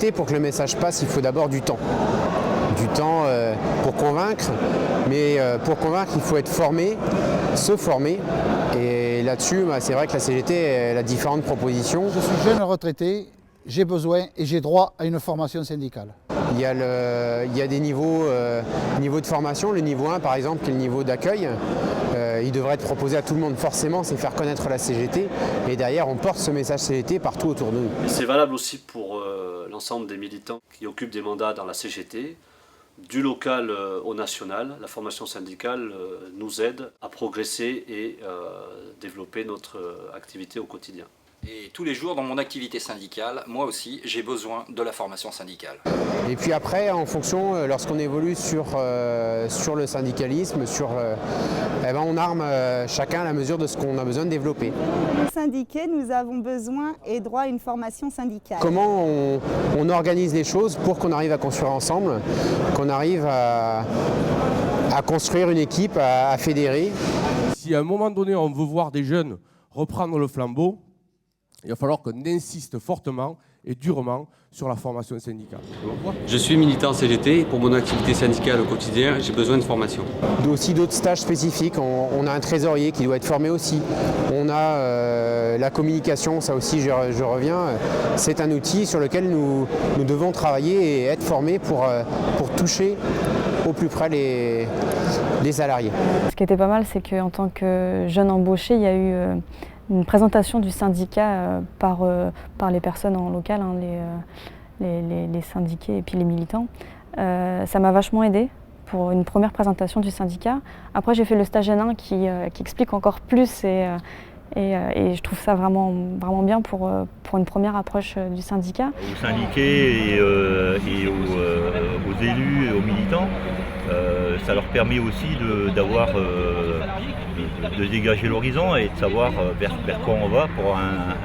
CGT, pour que le message passe, il faut d'abord du temps. Du temps pour convaincre, mais pour convaincre, il faut être formé, se former. Et là-dessus, c'est vrai que la CGT elle a différentes propositions. Je suis jeune retraité, j'ai besoin et j'ai droit à une formation syndicale. Il y a des niveaux de formation. Le niveau 1, par exemple, qui est le niveau d'accueil. Il devrait être proposé à tout le monde. Forcément, c'est faire connaître la CGT. Et derrière, on porte ce message CGT partout autour de nous. C'est valable aussi pour l'ensemble des militants qui occupent des mandats dans la CGT. Du local au national, la formation syndicale nous aide à progresser et développer notre activité au quotidien. Et tous les jours dans mon activité syndicale, moi aussi, j'ai besoin de la formation syndicale. Et puis après, en fonction, lorsqu'on évolue sur le syndicalisme, on arme chacun à la mesure de ce qu'on a besoin de développer. Syndiqués, nous avons besoin et droit à une formation syndicale. Comment on organise les choses pour qu'on arrive à construire ensemble, qu'on arrive à construire une équipe, à fédérer. Si à un moment donné, on veut voir des jeunes reprendre le flambeau, il va falloir qu'on insiste fortement et durement sur la formation syndicale. Je suis militant CGT et pour mon activité syndicale au quotidien, j'ai besoin de formation. Aussi d'autres stages spécifiques, on a un trésorier qui doit être formé aussi. On a la communication, ça aussi je reviens, c'est un outil sur lequel nous devons travailler et être formés pour toucher au plus près les salariés. Ce qui était pas mal, c'est qu'en tant que jeune embauché, il y a eu une présentation du syndicat par les personnes en local, hein, les syndiqués et puis les militants. Ça m'a vachement aidé pour une première présentation du syndicat. Après, j'ai fait le stage N1 qui explique encore plus et je trouve ça vraiment bien pour une première approche du syndicat. Aux syndiqués et aux élus et aux militants, ça leur permet aussi de dégager l'horizon et de savoir vers quoi on va pour un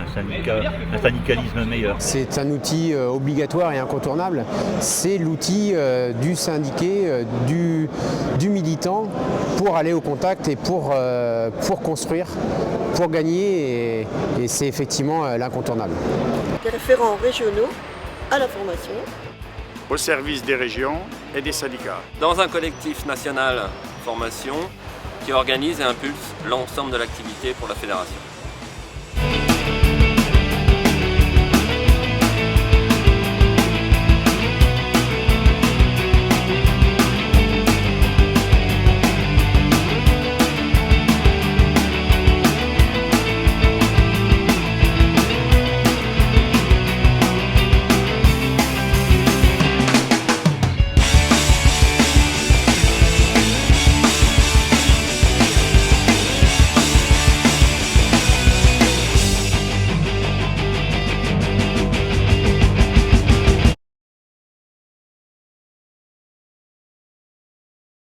syndicalisme meilleur. C'est un outil obligatoire et incontournable. C'est l'outil du syndiqué, du militant pour aller au contact et pour construire, pour gagner et c'est effectivement l'incontournable. Des référents régionaux à la formation. Au service des régions et des syndicats. Dans un collectif national formation qui organise et impulse l'ensemble de l'activité pour la fédération.